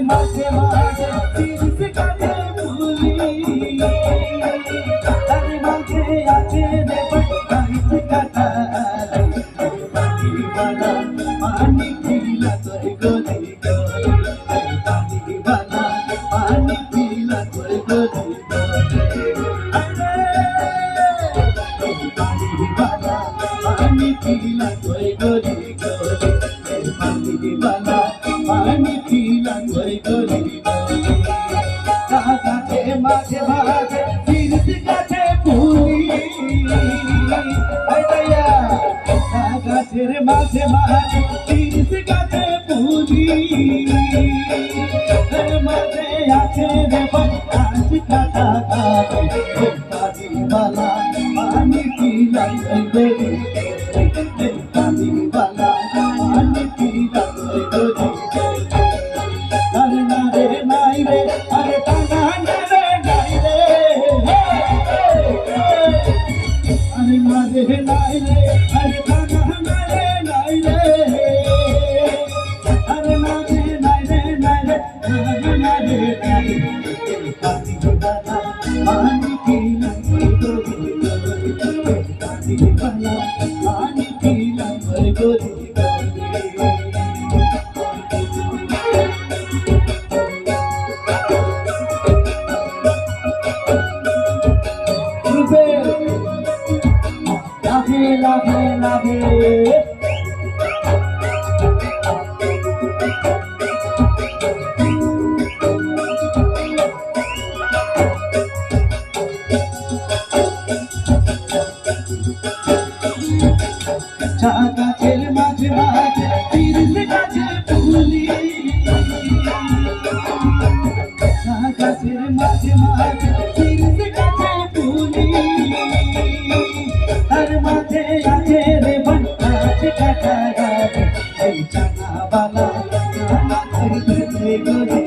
মাঝে মাঝে তিরিশ কাছে ভুলি তার মাঝে আছে রে বাইশ কাটা পানিওয়ালা পানি পিলা তোর গলি গলি পানিওয়ালা পানি পিলা তোর গলি পানিওয়ালা পানি পিলা তোর গলি গলি পানিওয়ালা পানি পিলা তোর গলি গলি গাছে মাঝে মাঝে তিরিশ গাছে ফুলি গাছের মাঝে মাঝে তিরিশ গাছে ফুলি মাঝে আছে রে পাঁচ কাটা পানিওয়ালা পানি পিলা গলি পানিওয়ালা পানি পিলা গলি আরে না রে নাই রে আরে টানা রে নাই রে আরে না রে নাই রে আরে টানা রে নাই রে আরে না রে নাই রে নাই রে না রে নাই রে পানিওয়ালা পানি পিলা পানিওয়ালা পানি পিলা গলি লাভে লাভে লাভে চা গাছের মাঝে মাঝে তিরিশ গাছে ফুলি চা গাছের মাঝে মাঝে তিরিশ গাছে ফুলি তার মাঝে আছে রে বাঁশ কাটা গাছ এই চানা বালা গলি